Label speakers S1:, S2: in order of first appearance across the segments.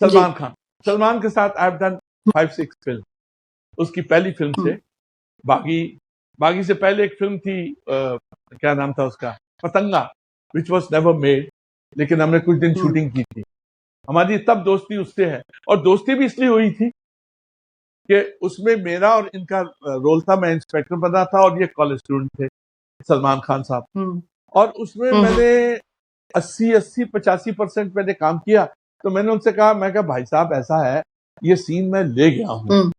S1: सलमान खान, सलमान के साथ I have done 5-6 film. उसकी पहली फिल्म से बागी से पहले एक फिल्म थी, क्या नाम था उसका, पतंगा, विच वॉज नेवर मेड, लेकिन हमने कुछ दिन शूटिंग की थी। हमारी तब दोस्ती उससे है, और दोस्ती भी इसलिए हुई थी कि उसमें मेरा और इनका रोल था। मैं इंस्पेक्टर बना था और ये कॉलेज स्टूडेंट थे, सलमान खान साहब। और उसमें मैंने 80-85% मैंने काम किया। तो मैंने उनसे कहा, मैं कहा भाई साहब ऐसा है, ये सीन मैं ले गया हूं,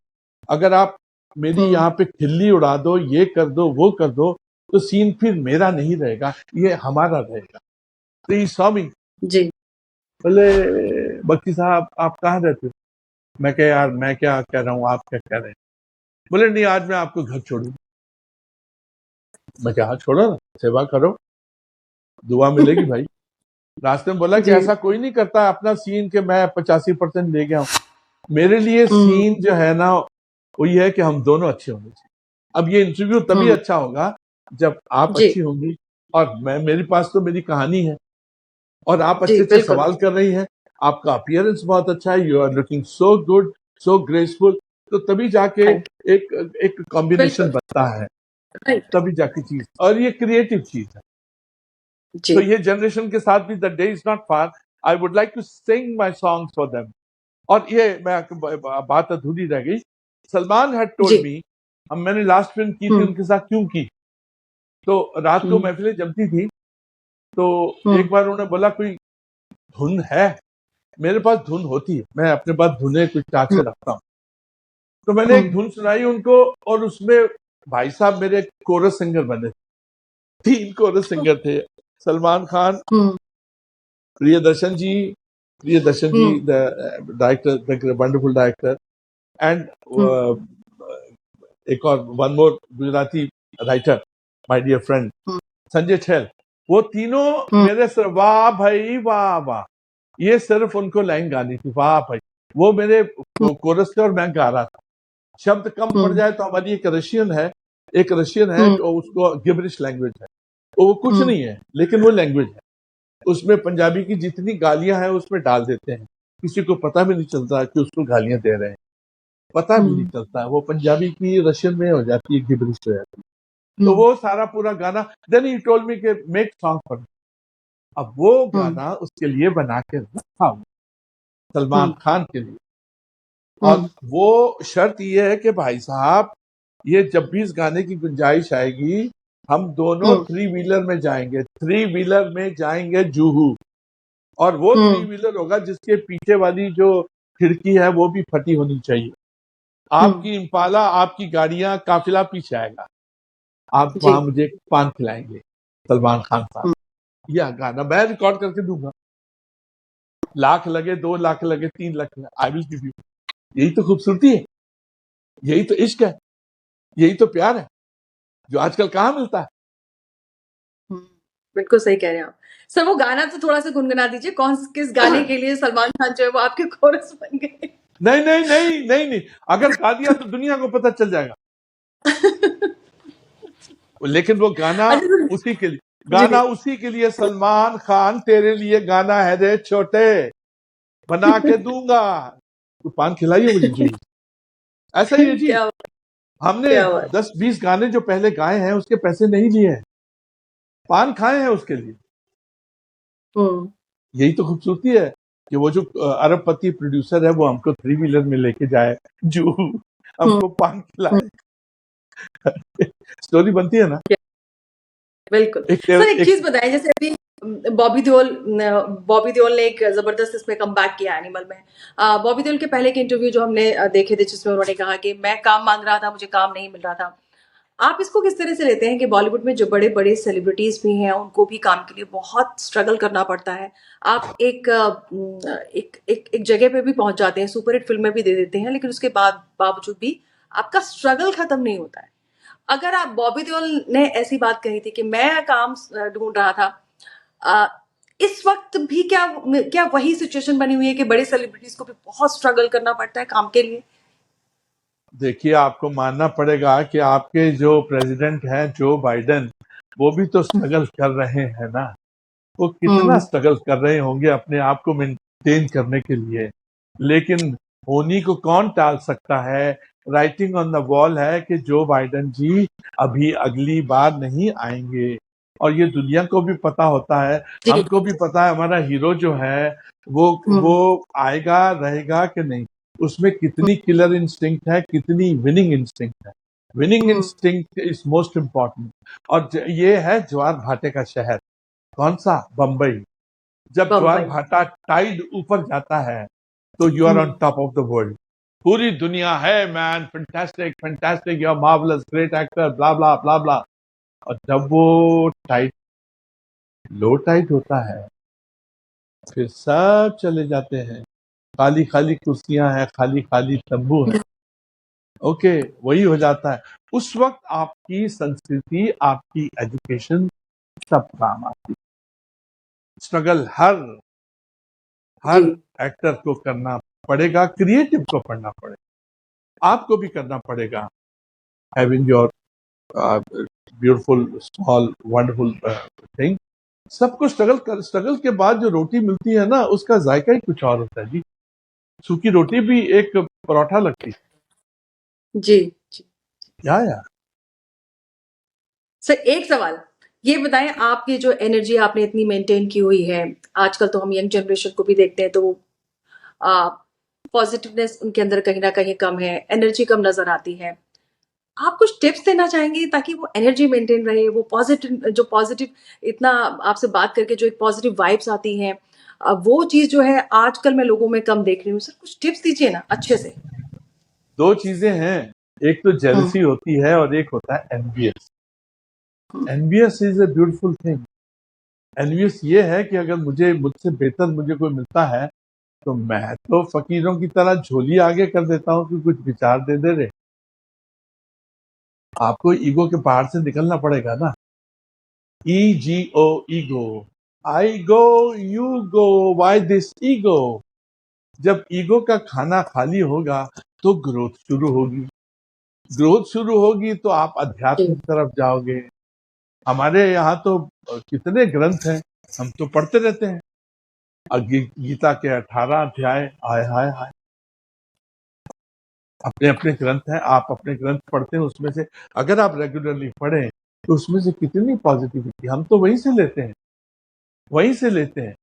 S1: अगर आप मेरी यहाँ पे खिल्ली उड़ा दो, ये कर दो, वो कर दो, तो सीन फिर मेरा नहीं रहेगा, ये हमारा रहेगा। तो ये स्वामी
S2: जी
S1: बोले, बख्शी साहब आप कहाँ रहते हो? मैं कह यार मैं क्या कह रहा हूँ, आप क्या कह रहे हैं? बोले नहीं, आज मैं आपको घर छोड़ूंगा। मैं क्या, छोड़ो ना, सेवा करो, दुआ मिलेगी भाई। रास्ते में बोला कि ऐसा कोई नहीं करता अपना सीन के मैं 85% ले गया हूँ। मेरे लिए सीन जो है ना, वो ये है कि हम दोनों अच्छे होने चाहिए। अब ये इंटरव्यू तभी अच्छा होगा जब आप अच्छी होंगी, और मेरे पास तो मेरी कहानी है, और आप अच्छे अच्छे सवाल कर रही हैं, आपका अपीयरेंस बहुत अच्छा है, you are looking so good, so graceful. तो तभी जाके एक कॉम्बिनेशन बनता है, तभी जाके चीज, और ये क्रिएटिव चीज है। तो ये जनरेशन के साथ भी the day is not far, I would like to sing my songs for them. और ये मैं बात अधूरी रह गई, सलमान हैड टोल्ड मी, हम मैंने लास्ट फिल्म की थी उनके साथ, क्यों की, तो रात को महफिलें जमती थी, तो एक बार उन्होंने बोला कोई धुन है? मेरे पास धुन होती है, मैं अपने पास धुने कुछ चाट के रखता हूँ। तो मैंने एक धुन सुनाई उनको, और उसमें भाई साहब मेरे कोरस सिंगर बने, 3 कोरस सिंगर थे, Salman Khan, Priyadarshan ji, the director, the wonderful director, and एक और one more Gujarati writer, my dear friend Sanjay Chhel. वो तीनों मेरे से वाह भाई वाह वाह, ये सिर्फ उनको लाइन गानी थी, वाह भाई। वो मेरे कोरस थे और मैं गा रहा था। शब्द कम पड़ जाए तो हमारी एक रशियन है उसको गिबरिश लैंग्वेज है, वो कुछ नहीं है, लेकिन वो लैंग्वेज है। उसमें पंजाबी की जितनी गालियां हैं उसमें डाल देते हैं, किसी को पता भी नहीं चलता कि उसको गालियां दे रहे हैं, पता भी नहीं चलता। वो पंजाबी की रशियन में हो जाती है, गिबरिश हो जाती है। तो वो सारा पूरा गाना, देन ही टोल्ड मी के मेक सॉन्ग फॉर मी। अब वो गाना उसके लिए बना के रखा हूं, सलमान खान के लिए। और वो शर्त ये है कि भाई साहब, ये जब भी इस गाने की गुंजाइश आएगी, हम दोनों 3 व्हीलर में जाएंगे, 3 व्हीलर में जाएंगे जुहू, और वो 3 व्हीलर होगा जिसके पीछे वाली जो खिड़की है वो भी फटी होनी चाहिए। आपकी इम्पाला, आपकी गाड़ियां, काफिला पीछे आएगा, आप वहां मुझे पान खिलाएंगे, सलमान खान साहब। यह गाना मैं रिकॉर्ड करके दूंगा, 1 लाख लगे, 2 लाख लगे, 3 लाख लगे, आई विल गिव यू। यही तो खूबसूरती है, यही तो इश्क है, यही तो प्यार है, जो आजकल कहाँ मिलता है।
S2: बिल्कुल सही कह रहे हैं आप सर। वो गाना तो थोड़ा सा गुनगुना दीजिए, किस गाने के लिए सलमान खान जो है वो आपके कोरस बन गए?
S1: नहीं नहीं नहीं नहीं नहीं, अगर गा दिया तो दुनिया को पता चल जाएगा। लेकिन वो गाना उसी के लिए, गाना उसी के लिए, सलमान खान तेरे लिए गाना है रे छोटे, बना के दूंगा, तो पान खिलाइए मुझे जी। ऐसा ही है जी, हमने 10-20 गाने जो पहले गाए हैं उसके पैसे नहीं लिए हैं, पान खाए हैं उसके लिए। यही तो खूबसूरती है कि वो जो अरबपति प्रोड्यूसर है वो हमको 3 व्हीलर में लेके जाए, जो हमको पान खिलाए। स्टोरी बनती है ना।
S2: बिल्कुल सर, एक चीज बताएं, जैसे अभी बॉबी देओल ने एक जबरदस्त इसमें कमबैक किया एनिमल में। बॉबी देओल के पहले के इंटरव्यू जो हमने देखे थे, जिसमें उन्होंने कहा कि मैं काम मांग रहा था, मुझे काम नहीं मिल रहा था। आप इसको किस तरह से लेते हैं कि बॉलीवुड में जो बड़े बड़े सेलिब्रिटीज भी हैं उनको भी काम के लिए बहुत स्ट्रगल करना पड़ता है। आप एक जगह पे भी पहुंच जाते हैं, सुपरहिट फिल्में भी दे देते हैं, लेकिन उसके बावजूद भी आपका स्ट्रगल खत्म नहीं होता है। अगर आप, बॉबी देओल ने ऐसी बात कही थी कि मैं काम ढूंढ रहा था, इस वक्त भी क्या वही सिचुएशन बनी हुई है कि बड़े सेलिब्रिटीज को भी बहुत स्ट्रगल करना पड़ता है काम के लिए?
S1: देखिए, आपको मानना पड़ेगा कि आपके जो प्रेसिडेंट हैं जो बाइडेन, वो भी तो स्ट्रगल कर रहे हैं ना। वो कितना स्ट्रगल कर रहे होंगे अपने आप को मेंटेन करने के लिए। लेकिन होनी को कौन टाल सकता है। राइटिंग ऑन द वॉल है कि जो बाइडेन जी अभी अगली बार नहीं आएंगे, और ये दुनिया को भी पता होता है,
S2: जी
S1: हमको भी पता है हमारा हीरो जो है वो आएगा रहेगा कि नहीं, उसमें कितनी किलर इंस्टिंक्ट है, कितनी विनिंग इंस्टिंक्ट है। Winning instinct is most important. और ये है ज्वार भाटे का शहर। कौन सा? बम्बई। जब ज्वार
S2: बम्बई
S1: भाटा टाइड ऊपर जाता है तो you are on top of the world. पूरी दुनिया है man, fantastic fantastic, you are marvellous, great actor, blah blah blah blah. और जब वो टाइट लो टाइट होता है फिर सब चले जाते हैं, खाली खाली कुर्सियां हैं, खाली खाली तंबू है। ओके, वही हो जाता है। उस वक्त आपकी संस्कृति, आपकी एजुकेशन सब काम आती है। स्ट्रगल हर
S2: जी
S1: एक्टर को करना पड़ेगा, क्रिएटिव को पढ़ना पड़ेगा, आपको भी करना पड़ेगा। Having your beautiful small wonderful thing. सबको स्ट्रगल के बाद जो रोटी मिलती है ना, उसका जायका ही कुछ और होता है जी। सूखी रोटी भी एक परोठा लगती है।
S2: जी जी
S1: या
S2: सर, एक सवाल ये बताएं, आपकी जो एनर्जी आपने इतनी मेंटेन की हुई है, आजकल तो हम यंग जनरेशन को भी देखते हैं तो पॉजिटिवनेस उनके अंदर कहीं ना कहीं कम है, एनर्जी कम नजर आती है। आप कुछ टिप्स देना चाहेंगे ताकि वो एनर्जी मेंटेन रहे, वो पॉजिटिव इतना आपसे बात करके जो एक पॉजिटिव वाइब्स आती हैं, वो चीज जो है आजकल मैं लोगों में कम देख रही हूँ। सर कुछ टिप्स दीजिए ना अच्छे से।
S1: दो चीजें हैं, एक तो जेलसी होती है और एक होता है envious. Envious is a beautiful thing. Envious ये है कि अगर मुझसे बेहतर मुझे कोई मिलता है तो मैं तो फकीरों की तरह झोली आगे कर देता हूँ कि कुछ विचार दे दे रहे। आपको ईगो के पहाड़ से निकलना पड़ेगा ना। Ego, ego, I go, you go, why this ego. जब ईगो का खाना खाली होगा तो ग्रोथ शुरू होगी। ग्रोथ शुरू होगी तो आप अध्यात्म की तरफ जाओगे। हमारे यहाँ तो कितने ग्रंथ हैं, हम तो पढ़ते रहते हैं। गीता के 18 अध्याय, हाय हाय हाय। अपने अपने ग्रंथ हैं, आप अपने ग्रंथ पढ़ते हैं, उसमें से अगर आप रेगुलरली पढ़ें तो उसमें से कितनी पॉजिटिविटी, हम तो वहीं से लेते हैं, वहीं से लेते हैं।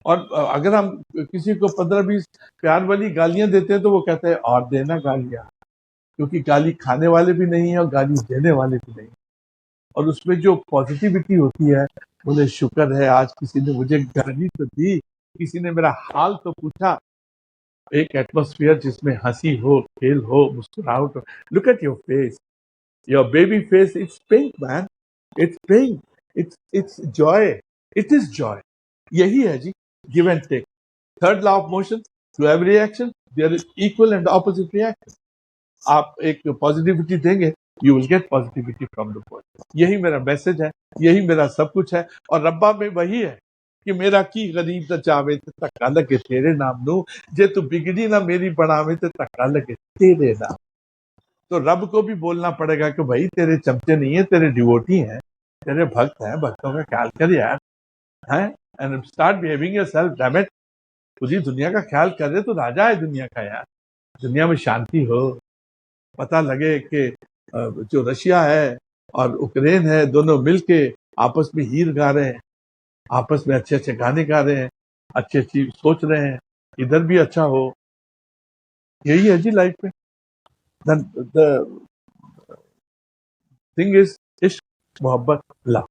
S1: और अगर हम किसी को 15-20 प्यार वाली गालियां देते हैं तो वो कहते हैं और देना गालियां, क्योंकि गाली खाने वाले भी नहीं है और गाली देने वाले भी नहीं। और उसमें जो पॉजिटिविटी होती है, बोले शुक्र है आज किसी ने मुझे गाली तो दी, किसी ने मेरा हाल तो पूछा। एक एटमॉस्फेयर जिसमें हंसी हो, खेल हो, मुस्कुराहट हो। Look at your face, your baby face, it's pink man, it's pink, it's joy, it is joy. यही है जी, give and take. Third law of motion, to every action there is equal and opposite reaction. आप एक positivity देंगे, you will get positivity from the world. यही मेरा message है, यही मेरा सब कुछ है। और रब्बा में वही है कि मेरा की गरीब न चावे ते धक्का लगे तेरे नाम नू, जे तू बिगड़ी ना मेरी बनावे ते धक्का लगे तेरे नाम। तो रब को भी बोलना पड़ेगा कि भाई तेरे चमचे नहीं है, तेरे डिवोटी हैं, तेरे भक्त हैं, भक्तों का ख्याल कर यार, हैं। And start behaving yourself, damn it. पूरी दुनिया का ख्याल कर रहे तो राजा है दुनिया का यार। दुनिया में शांति हो, पता लगे कि जो रशिया है और यूक्रेन है, दोनों मिलके आपस में हीर गा रहे हैं, आपस में अच्छे अच्छे गाने गा रहे हैं, अच्छी अच्छी सोच रहे हैं, इधर भी अच्छा हो। यही है जी लाइफ में। द थिंग इज इश्क, मोहब्बत, लव।